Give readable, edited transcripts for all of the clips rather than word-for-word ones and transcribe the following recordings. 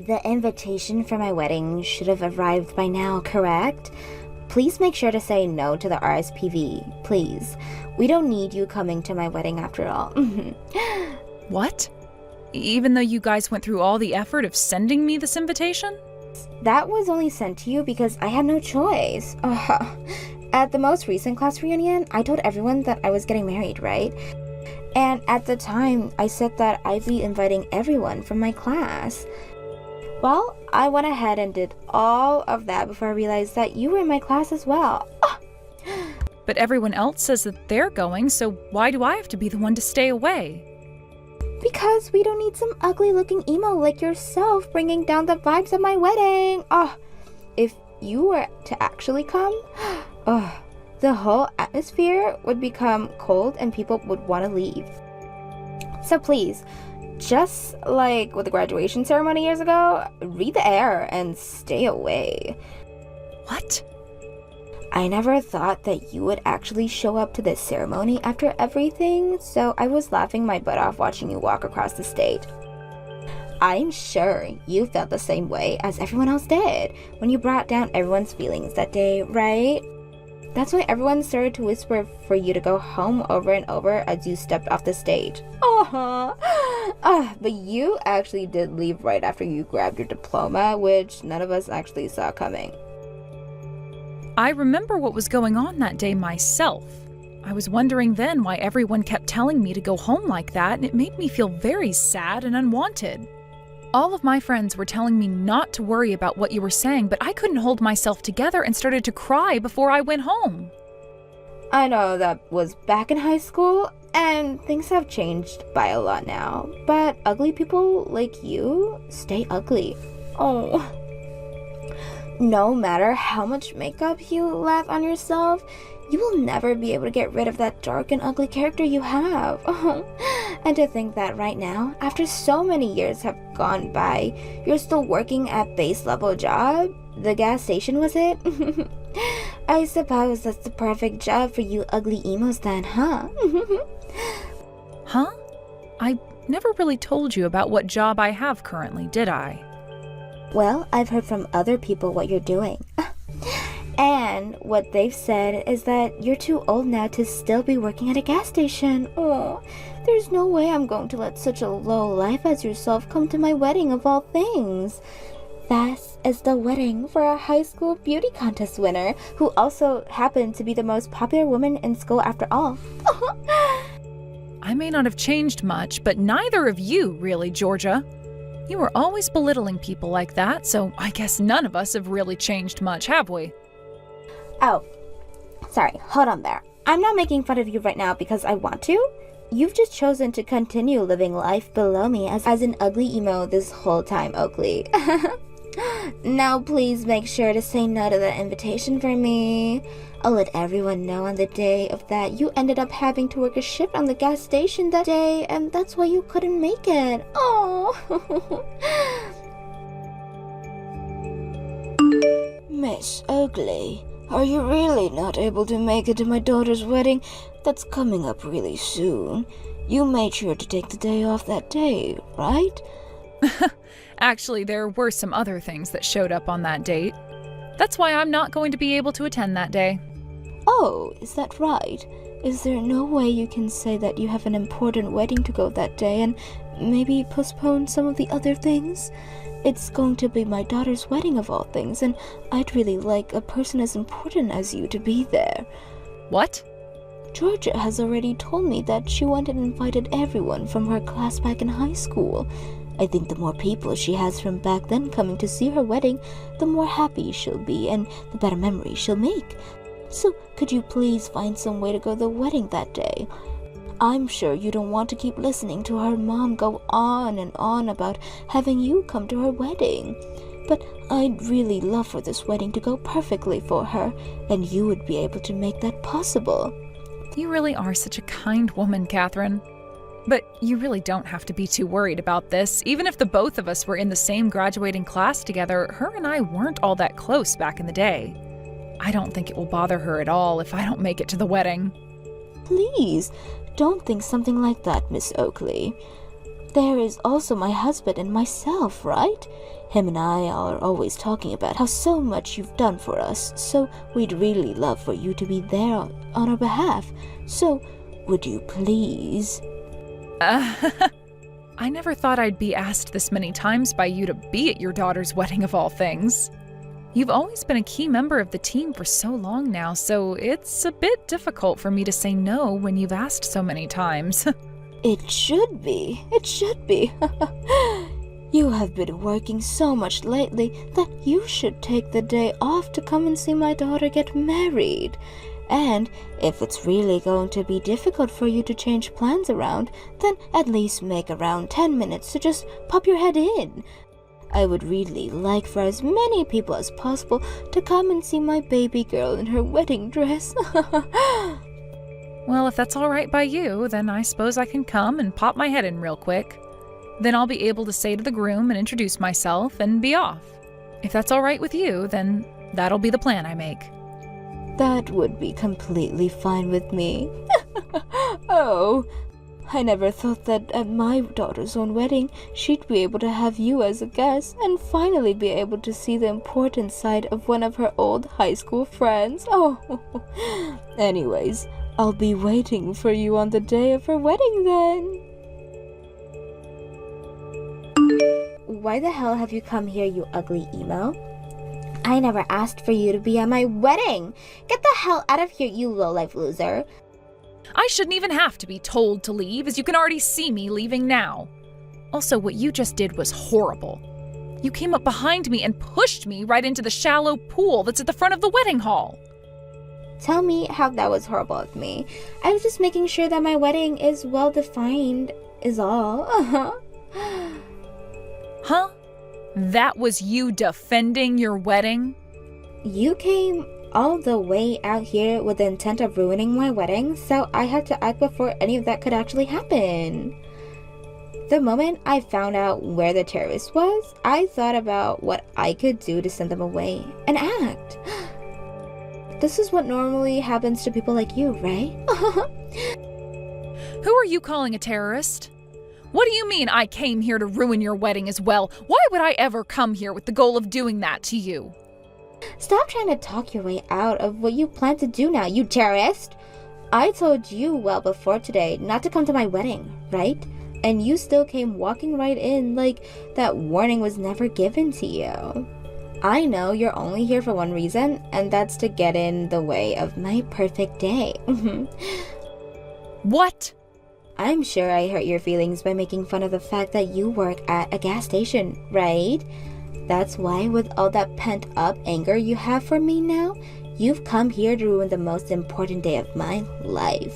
the invitation for my wedding should have arrived by now, correct? Please make sure to say no to the RSPV, please. We don't need you coming to my wedding after all. What? Even though you guys went through all the effort of sending me this invitation? That was only sent to you because I had no choice. At the most recent class reunion, I told everyone that I was getting married, right? And at the time, I said that I'd be inviting everyone from my class. Well, I went ahead and did all of that before I realized that you were in my class as well. But everyone else says that they're going, so why do I have to be the one to stay away? Because we don't need some ugly-looking emo like yourself bringing down the vibes of my wedding. If you were to actually come, the whole atmosphere would become cold and people would want to leave. So please, just like with the graduation ceremony years ago, read the air and stay away. What? I never thought that you would actually show up to this ceremony after everything, so I was laughing my butt off watching you walk across the stage. I'm sure you felt the same way as everyone else did when you brought down everyone's feelings that day, right? That's why everyone started to whisper for you to go home over and over as you stepped off the stage. But you actually did leave right after you grabbed your diploma, which none of us actually saw coming. I remember what was going on that day myself. I was wondering then why everyone kept telling me to go home like that, and it made me feel very sad and unwanted. All of my friends were telling me not to worry about what you were saying, but I couldn't hold myself together and started to cry before I went home. I know that was back in high school, and things have changed by a lot now, but ugly people like you stay ugly. No matter how much makeup you lap on yourself, you will never be able to get rid of that dark and ugly character you have. And to think that right now, after so many years have gone by, you're still working at base level job? The gas station, was it? I suppose that's the perfect job for you ugly emos then, huh? Huh? I never really told you about what job I have currently, did I? Well, I've heard from other people what you're doing. And what they've said is that you're too old now to still be working at a gas station. There's no way I'm going to let such a low life as yourself come to my wedding of all things. That is the wedding for a high school beauty contest winner who also happened to be the most popular woman in school after all. I may not have changed much, but neither of you really, Georgia. You were always belittling people like that, so I guess none of us have really changed much, have we? Oh, sorry, hold on there. I'm not making fun of you right now because I want to. You've just chosen to continue living life below me as an ugly emo this whole time, Oakley. Now please make sure to say no to that invitation for me. I'll let everyone know on the day of that you ended up having to work a shift on the gas station that day, and that's why you couldn't make it. Miss Oakley, are you really not able to make it to my daughter's wedding that's coming up really soon? You made sure to take the day off that day, right? Actually, there were some other things that showed up on that date. That's why I'm not going to be able to attend that day. Oh, is that right? Is there no way you can say that you have an important wedding to go that day and maybe postpone some of the other things? It's going to be my daughter's wedding of all things, and I'd really like a person as important as you to be there. What? Georgia has already told me that she wanted and invited everyone from her class back in high school. I think the more people she has from back then coming to see her wedding, the more happy she'll be and the better memories she'll make. So could you please find some way to go to the wedding that day? I'm sure you don't want to keep listening to her mom go on and on about having you come to her wedding. But I'd really love for this wedding to go perfectly for her, and you would be able to make that possible. You really are such a kind woman, Catherine. But you really don't have to be too worried about this. Even if the both of us were in the same graduating class together, her and I weren't all that close back in the day. I don't think it will bother her at all if I don't make it to the wedding. Please, don't think something like that, Miss Oakley. there is also my husband and myself, right? Him and I are always talking about how so much you've done for us, so we'd really love for you to be there on our behalf. So, would you please? I never thought I'd be asked this many times by you to be at your daughter's wedding of all things. You've always been a key member of the team for so long now, so it's a bit difficult for me to say no when you've asked so many times. It should be. It should be. You have been working so much lately that you should take the day off to come and see my daughter get married. And if it's really going to be difficult for you to change plans around, then at least make around 10 minutes to just pop your head in. I would really like for as many people as possible to come and see my baby girl in her wedding dress. Well, if that's all right by you, then I suppose I can come and pop my head in real quick. Then I'll be able to say to the groom and introduce myself and be off. If that's all right with you, then that'll be the plan I make. That would be completely fine with me. Oh, I never thought that at my daughter's own wedding, she'd be able to have you as a guest and finally be able to see the important side of one of her old high school friends. Oh, anyways, I'll be waiting for you on the day of her wedding then. Why the hell have you come here, you ugly emo? I never asked for you to be at my wedding. Get the hell out of here, you low-life loser. I shouldn't even have to be told to leave, as you can already see me leaving now. Also, what you just did was horrible. You came up behind me and pushed me right into the shallow pool that's at the front of the wedding hall. Tell me how that was horrible of me. I was just making sure that my wedding is well-defined, is all. Huh? That was you defending your wedding? You came all the way out here with the intent of ruining my wedding, so I had to act before any of that could actually happen. The moment I found out where the terrorist was, I thought about what I could do to send them away and act. This is what normally happens to people like you, right? Who are you calling a terrorist? What do you mean I came here to ruin your wedding as well? Why would I ever come here with the goal of doing that to you? Stop trying to talk your way out of what you plan to do now, you terrorist! I told you well before today not to come to my wedding, right? And you still came walking right in like that warning was never given to you. I know you're only here for one reason, and that's to get in the way of my perfect day. What? I'm sure I hurt your feelings by making fun of the fact that you work at a gas station, right? That's why, with all that pent-up anger you have for me now, you've come here to ruin the most important day of my life.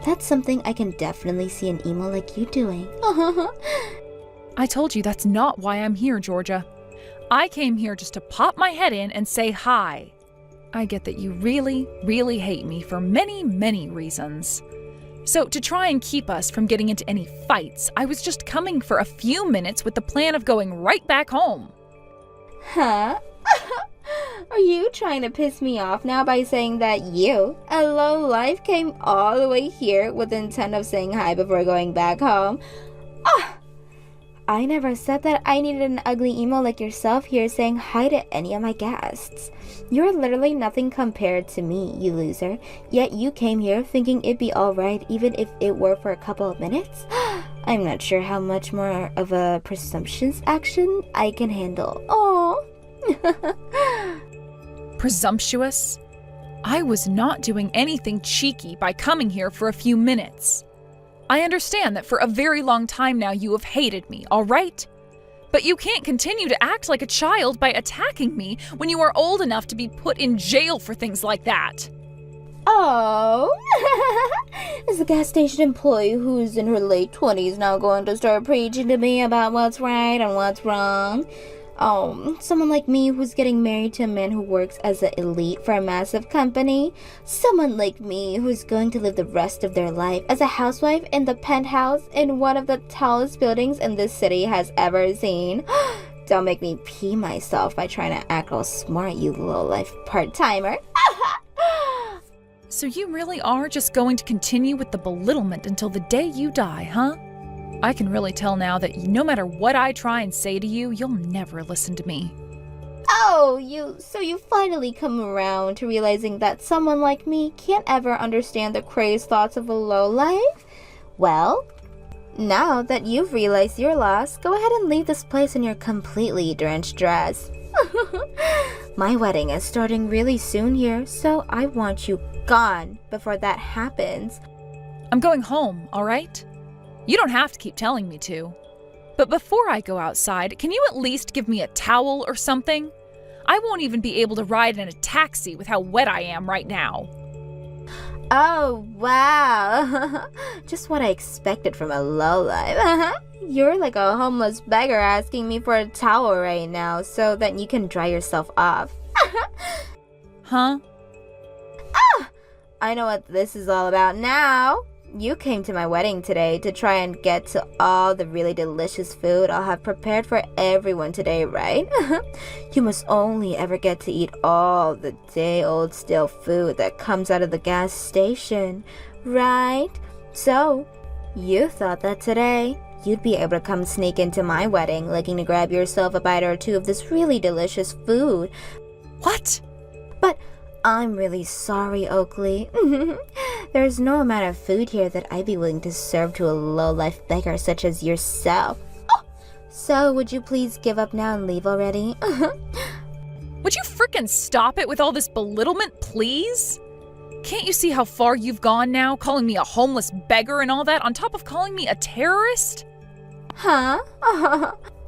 That's something I can definitely see an emo like you doing. I told you that's not why I'm here, Georgia. I came here just to pop my head in and say hi. I get that you really, really hate me for many, many reasons. So to try and keep us from getting into any fights, I was just coming for a few minutes with the plan of going right back home. Huh? Are you trying to piss me off now by saying that you, a lowlife, came all the way here with the intent of saying hi before going back home? I never said that I needed an ugly emo like yourself here saying hi to any of my guests. You're literally nothing compared to me, you loser. Yet you came here thinking it'd be alright even if it were for a couple of minutes? I'm not sure how much more of a presumptuous action I can handle. Oh. Presumptuous? I was not doing anything cheeky by coming here for a few minutes. I understand that for a very long time now you have hated me, all right? But you can't continue to act like a child by attacking me when you are old enough to be put in jail for things like that. Oh, is the gas station employee who's in her late 20s now going to start preaching to me about what's right and what's wrong? Oh, someone like me who's getting married to a man who works as an elite for a massive company? Someone like me who's going to live the rest of their life as a housewife in the penthouse in one of the tallest buildings in this city has ever seen? Don't make me pee myself by trying to act all smart, you low-life part-timer. So you really are just going to continue with the belittlement until the day you die, huh? I can really tell now that no matter what I try and say to you, you'll never listen to me. Oh, so you finally come around to realizing that someone like me can't ever understand the crazed thoughts of a lowlife? Well, now that you've realized your loss, go ahead and leave this place in your completely drenched dress. My wedding is starting really soon here, so I want you gone before that happens. I'm going home, all right? You don't have to keep telling me to. But before I go outside, can you at least give me a towel or something? I won't even be able to ride in a taxi with how wet I am right now. Oh, wow. Just what I expected from a lowlife. You're like a homeless beggar asking me for a towel right now so that you can dry yourself off. Huh? I know what this is all about now. You came to my wedding today to try and get to all the really delicious food I'll have prepared for everyone today, right? You must only ever get to eat all the day-old stale food that comes out of the gas station, right? So, you thought that today you'd be able to come sneak into my wedding looking to grab yourself a bite or two of this really delicious food. What? But I'm really sorry, Oakley. There's no amount of food here that I'd be willing to serve to a low-life beggar such as yourself. So, would you please give up now and leave already? Would you frickin' stop it with all this belittlement, please? Can't you see how far you've gone now, calling me a homeless beggar and all that, on top of calling me a terrorist? Huh?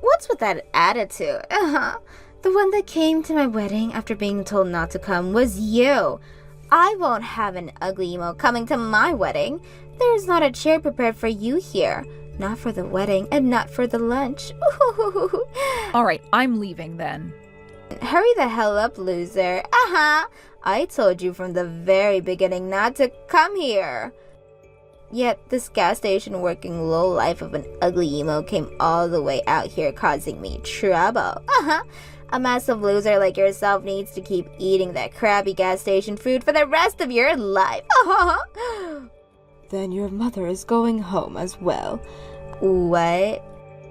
What's with that attitude? The one that came to my wedding after being told not to come was you. I won't have an ugly emo coming to my wedding. There's not a chair prepared for you here. Not for the wedding and not for the lunch. All right, I'm leaving then. Hurry the hell up, loser. I told you from the very beginning not to come here. Yet this gas station working low life of an ugly emo came all the way out here causing me trouble. A massive loser like yourself needs to keep eating that crappy gas station food for the rest of your life. Then your mother is going home as well. What?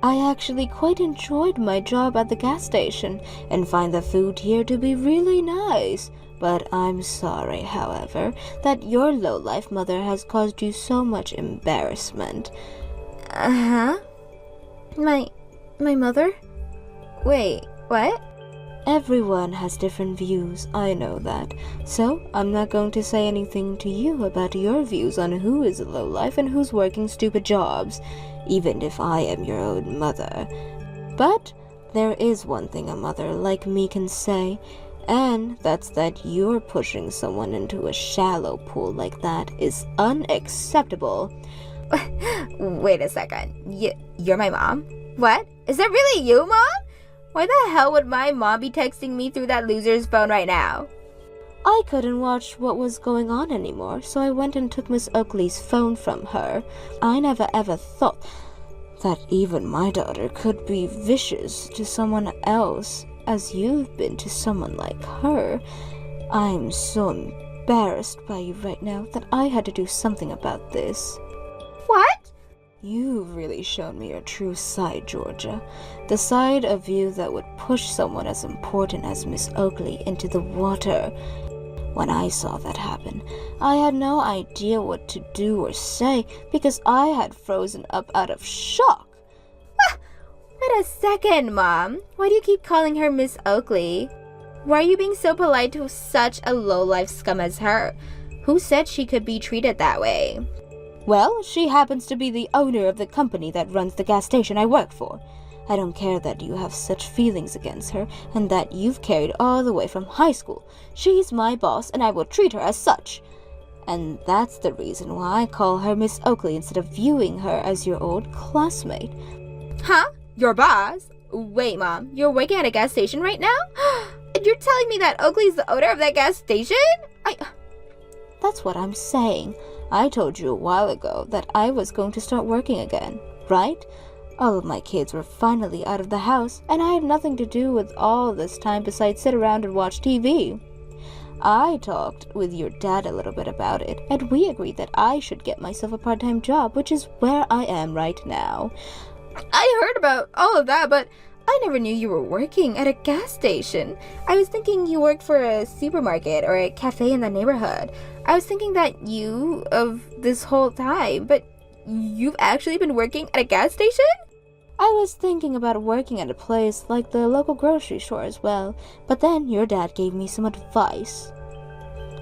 I actually quite enjoyed my job at the gas station and find the food here to be really nice. But I'm sorry, however, that your low-life mother has caused you so much embarrassment. My mother? Wait, what? Everyone has different views, I know that. So, I'm not going to say anything to you about your views on who is a lowlife and who's working stupid jobs, even if I am your own mother. But there is one thing a mother like me can say, and that's that you're pushing someone into a shallow pool like that is unacceptable. Wait a second. You're my mom? What? Is that really you, Mom? Why the hell would my mom be texting me through that loser's phone right now? I couldn't watch what was going on anymore, so I went and took Miss Oakley's phone from her. I never ever thought that even my daughter could be vicious to someone else, as you've been to someone like her. I'm so embarrassed by you right now that I had to do something about this. What? You've really shown me your true side, Georgia. The side of you that would push someone as important as Miss Oakley into the water. When I saw that happen, I had no idea what to do or say because I had frozen up out of shock. Wait a second, Mom. Why do you keep calling her Miss Oakley? Why are you being so polite to such a low-life scum as her? Who said she could be treated that way? Well, she happens to be the owner of the company that runs the gas station I work for. I don't care that you have such feelings against her and that you've carried all the way from high school. She's my boss and I will treat her as such. And that's the reason why I call her Miss Oakley instead of viewing her as your old classmate. Huh? Your boss? Wait, Mom, you're working at a gas station right now? And you're telling me that Oakley's the owner of that gas station? That's what I'm saying. I told you a while ago that I was going to start working again, right? All of my kids were finally out of the house, and I had nothing to do with all this time besides sit around and watch TV. I talked with your dad a little bit about it, and we agreed that I should get myself a part-time job, which is where I am right now. I heard about all of that, but I never knew you were working at a gas station. I was thinking you worked for a supermarket or a cafe in the neighborhood. I was thinking that you of this whole time, but you've actually been working at a gas station? I was thinking about working at a place like the local grocery store as well, but then your dad gave me some advice.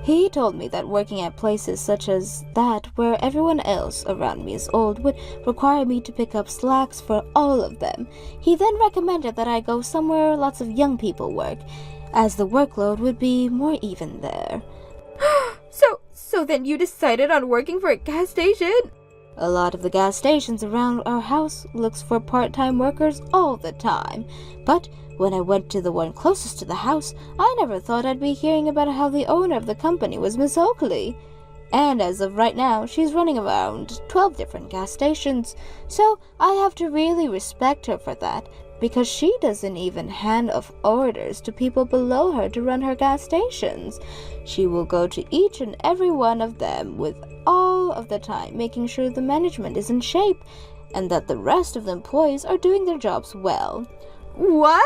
He told me that working at places such as that, where everyone else around me is old, would require me to pick up slacks for all of them. He then recommended that I go somewhere lots of young people work, as the workload would be more even there. So then you decided on working for a gas station? A lot of the gas stations around our house looks for part-time workers all the time, but when I went to the one closest to the house, I never thought I'd be hearing about how the owner of the company was Miss Oakley. And as of right now, she's running around 12 different gas stations, so I have to really respect her for that, because she doesn't even hand off orders to people below her to run her gas stations. She will go to each and every one of them with all of the time, making sure the management is in shape and that the rest of the employees are doing their jobs well. What?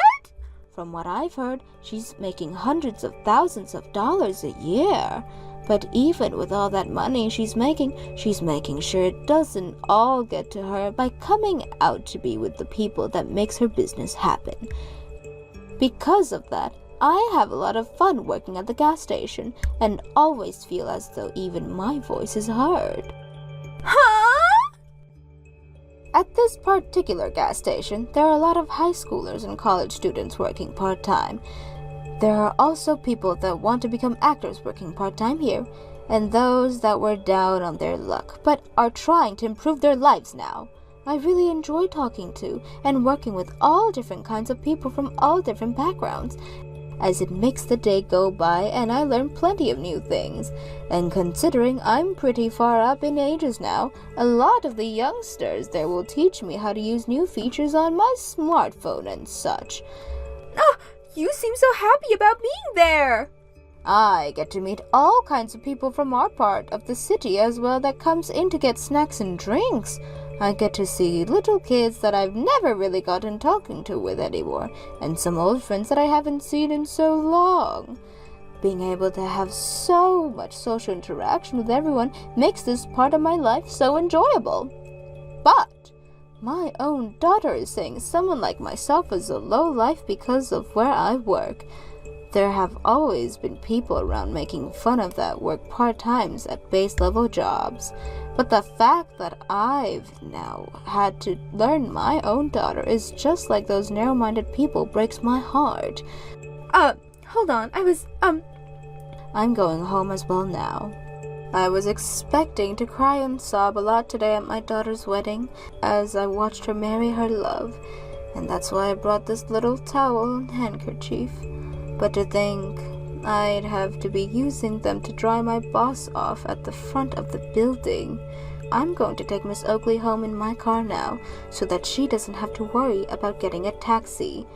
From what I've heard, she's making hundreds of thousands of dollars a year. But even with all that money she's making sure it doesn't all get to her by coming out to be with the people that makes her business happen. Because of that, I have a lot of fun working at the gas station and always feel as though even my voice is heard. Huh? At this particular gas station, there are a lot of high schoolers and college students working part-time. There are also people that want to become actors working part-time here, and those that were down on their luck, but are trying to improve their lives now. I really enjoy talking to and working with all different kinds of people from all different backgrounds, as it makes the day go by and I learn plenty of new things. And considering I'm pretty far up in ages now, a lot of the youngsters there will teach me how to use new features on my smartphone and such. Oh, you seem so happy about being there! I get to meet all kinds of people from our part of the city as well that comes in to get snacks and drinks. I get to see little kids that I've never really gotten talking to with anymore, and some old friends that I haven't seen in so long. Being able to have so much social interaction with everyone makes this part of my life so enjoyable. But my own daughter is saying someone like myself is a low life because of where I work. There have always been people around making fun of that work part-times at base-level jobs. But the fact that I've now had to learn my own daughter is just like those narrow-minded people breaks my heart. Hold on, I'm going home as well now. I was expecting to cry and sob a lot today at my daughter's wedding as I watched her marry her love, and that's why I brought this little towel and handkerchief. But to think I'd have to be using them to dry my boss off at the front of the building. I'm going to take Miss Oakley home in my car now so that she doesn't have to worry about getting a taxi.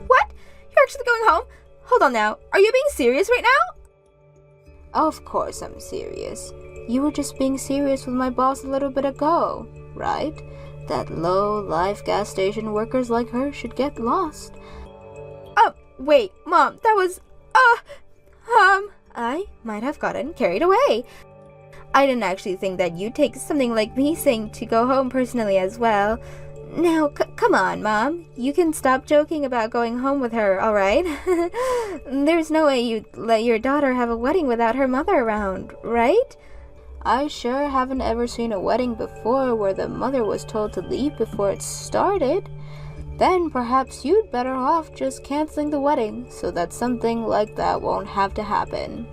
What? You're actually going home? Hold on now. Are you being serious right now? Of course I'm serious. You were just being serious with my boss a little bit ago, right? That low-life gas station workers like her should get lost. Oh, wait, Mom, that was... I might have gotten carried away. I didn't actually think that you'd take something like me saying to go home personally as well. Now, come on, Mom. You can stop joking about going home with her, alright? There's no way you'd let your daughter have a wedding without her mother around, right? I sure haven't ever seen a wedding before where the mother was told to leave before it started. Then perhaps you'd better off just canceling the wedding so that something like that won't have to happen.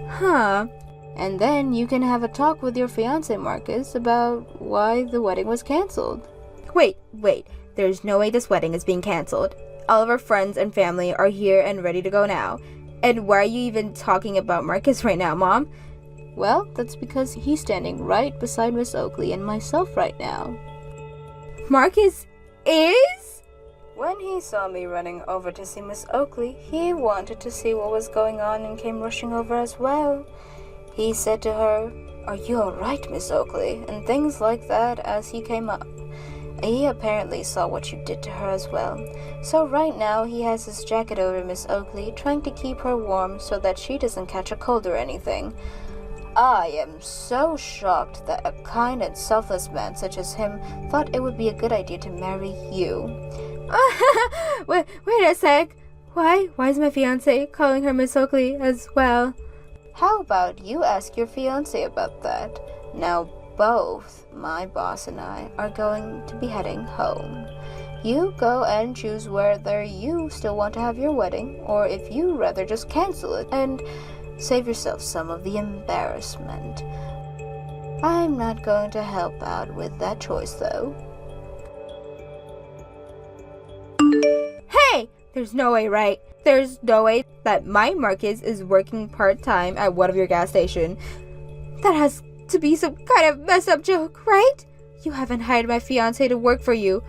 Huh. And then you can have a talk with your fiancé Marcus about why the wedding was canceled. Wait. There's no way this wedding is being canceled. All of our friends and family are here and ready to go now. And why are you even talking about Marcus right now, Mom? Well, that's because he's standing right beside Miss Oakley and myself right now. Marcus is? When he saw me running over to see Miss Oakley, he wanted to see what was going on and came rushing over as well. He said to her, "Are you all right, Miss Oakley?" and things like that as he came up. He apparently saw what you did to her as well. So right now he has his jacket over Miss Oakley, trying to keep her warm so that she doesn't catch a cold or anything. I am so shocked that a kind and selfless man such as him thought it would be a good idea to marry you. wait a sec. Why is my fiancé calling her Miss Oakley as well? How about you ask your fiancé about that? Now both my boss and I are going to be heading home. You go and choose whether you still want to have your wedding, or if you rather just cancel it and save yourself some of the embarrassment. I'm not going to help out with that choice, though. Hey! There's no way, right? There's no way that my Marcus is working part-time at one of your gas stations. That has to be some kind of messed up joke, right? You haven't hired my fiancé to work for you,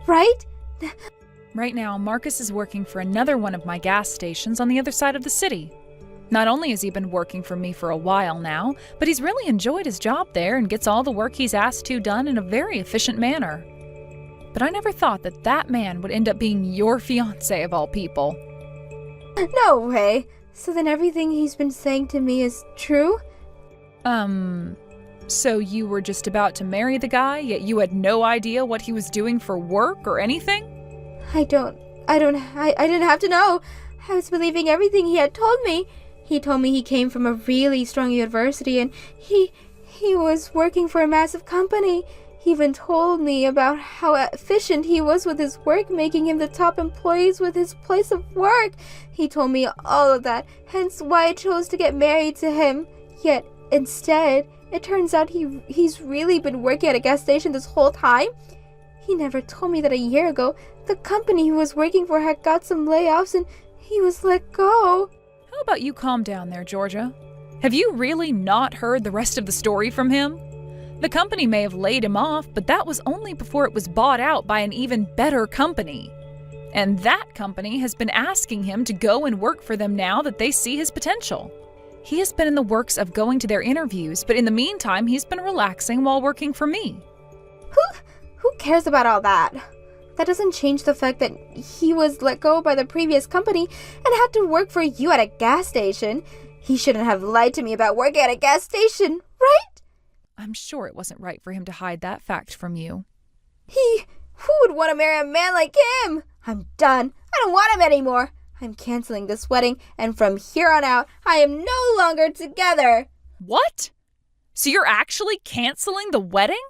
right? Right now, Marcus is working for another one of my gas stations on the other side of the city. Not only has he been working for me for a while now, but he's really enjoyed his job there and gets all the work he's asked to done in a very efficient manner. But I never thought that that man would end up being your fiancé of all people. No way. So then everything he's been saying to me is true? So you were just about to marry the guy, yet you had no idea what he was doing for work or anything? I didn't have to know. I was believing everything he had told me. He told me he came from a really strong university and he was working for a massive company. He even told me about how efficient he was with his work, making him the top employees with his place of work. He told me all of that, hence why I chose to get married to him. Yet, instead, it turns out he's really been working at a gas station this whole time. He never told me that a year ago, the company he was working for had got some layoffs and he was let go. How about you calm down there, Georgia? Have you really not heard the rest of the story from him? The company may have laid him off, but that was only before it was bought out by an even better company. And that company has been asking him to go and work for them now that they see his potential. He has been in the works of going to their interviews, but in the meantime, he's been relaxing while working for me. Who cares about all that? That doesn't change the fact that he was let go by the previous company and had to work for you at a gas station. He shouldn't have lied to me about working at a gas station, right? I'm sure it wasn't right for him to hide that fact from you. Who would want to marry a man like him? I'm done. I don't want him anymore. I'm canceling this wedding, and from here on out, I am no longer together. What? So you're actually canceling the wedding?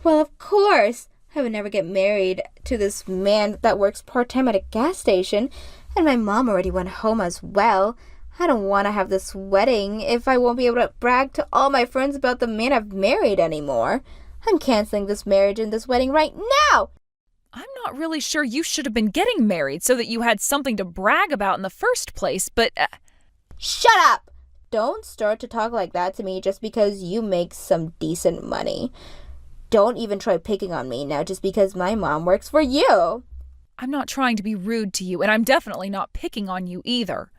Well, of course. I would never get married to this man that works part-time at a gas station, and my mom already went home as well. I don't want to have this wedding if I won't be able to brag to all my friends about the man I've married anymore. I'm canceling this marriage and this wedding right now. I'm not really sure you should have been getting married so that you had something to brag about in the first place, but... Shut up! Don't start to talk like that to me just because you make some decent money. Don't even try picking on me now just because my mom works for you. I'm not trying to be rude to you, and I'm definitely not picking on you either.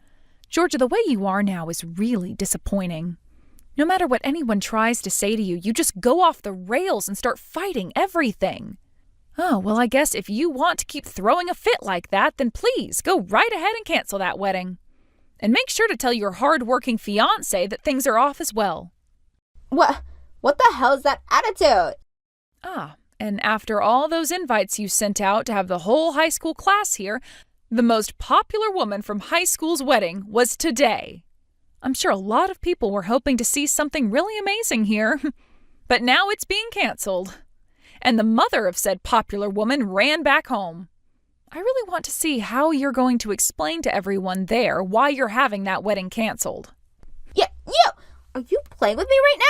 Georgia, the way you are now is really disappointing. No matter what anyone tries to say to you, you just go off the rails and start fighting everything. Oh, well, I guess if you want to keep throwing a fit like that, then please go right ahead and cancel that wedding. And make sure to tell your hard-working fiancé that things are off as well. What the hell is that attitude? And after all those invites you sent out to have the whole high school class here, the most popular woman from high school's wedding was today. I'm sure a lot of people were hoping to see something really amazing here, but now it's being canceled. And the mother of said popular woman ran back home. I really want to see how you're going to explain to everyone there why you're having that wedding canceled. Yeah, are you playing with me right now?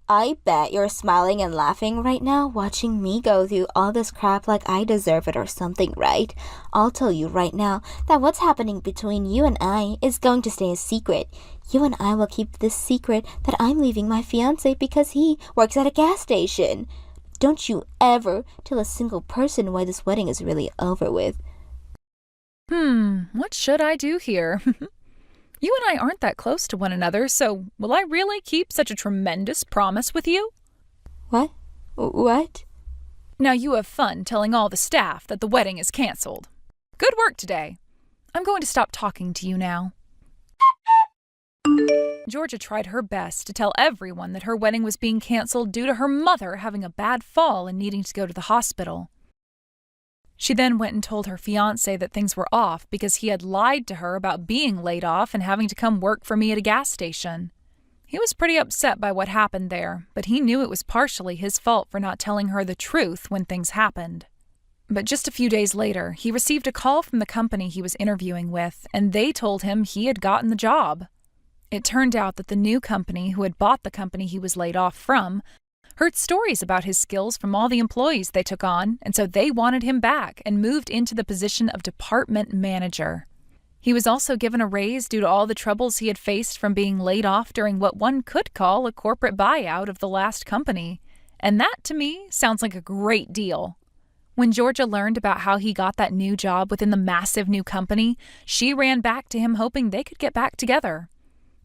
I bet you're smiling and laughing right now watching me go through all this crap like I deserve it or something, right? I'll tell you right now that what's happening between you and I is going to stay a secret. You and I will keep this secret that I'm leaving my fiancé because he works at a gas station. Don't you ever tell a single person why this wedding is really over with. What should I do here? You and I aren't that close to one another, so will I really keep such a tremendous promise with you? What? What? Now you have fun telling all the staff that the wedding is canceled. Good work today. I'm going to stop talking to you now. Georgia tried her best to tell everyone that her wedding was being canceled due to her mother having a bad fall and needing to go to the hospital. She then went and told her fiancé that things were off because he had lied to her about being laid off and having to come work for me at a gas station. He was pretty upset by what happened there, but he knew it was partially his fault for not telling her the truth when things happened. But just a few days later, he received a call from the company he was interviewing with, and they told him he had gotten the job. It turned out that the new company who had bought the company he was laid off from heard stories about his skills from all the employees they took on, and so they wanted him back and moved into the position of department manager. He was also given a raise due to all the troubles he had faced from being laid off during what one could call a corporate buyout of the last company. And that, to me, sounds like a great deal. When Georgia learned about how he got that new job within the massive new company, she ran back to him hoping they could get back together.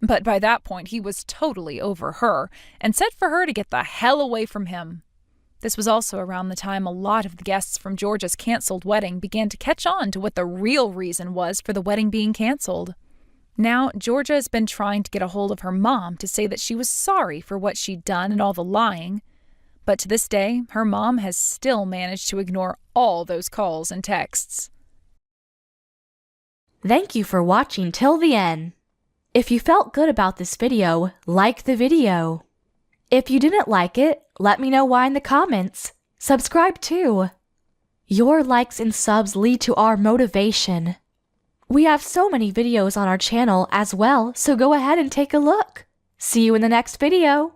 But by that point, he was totally over her and said for her to get the hell away from him. This was also around the time a lot of the guests from Georgia's canceled wedding began to catch on to what the real reason was for the wedding being canceled. Now, Georgia has been trying to get a hold of her mom to say that she was sorry for what she'd done and all the lying. But to this day, her mom has still managed to ignore all those calls and texts. Thank you for watching till the end. If you felt good about this video, like the video. If you didn't like it, let me know why in the comments. Subscribe too. Your likes and subs lead to our motivation. We have so many videos on our channel as well, so go ahead and take a look. See you in the next video.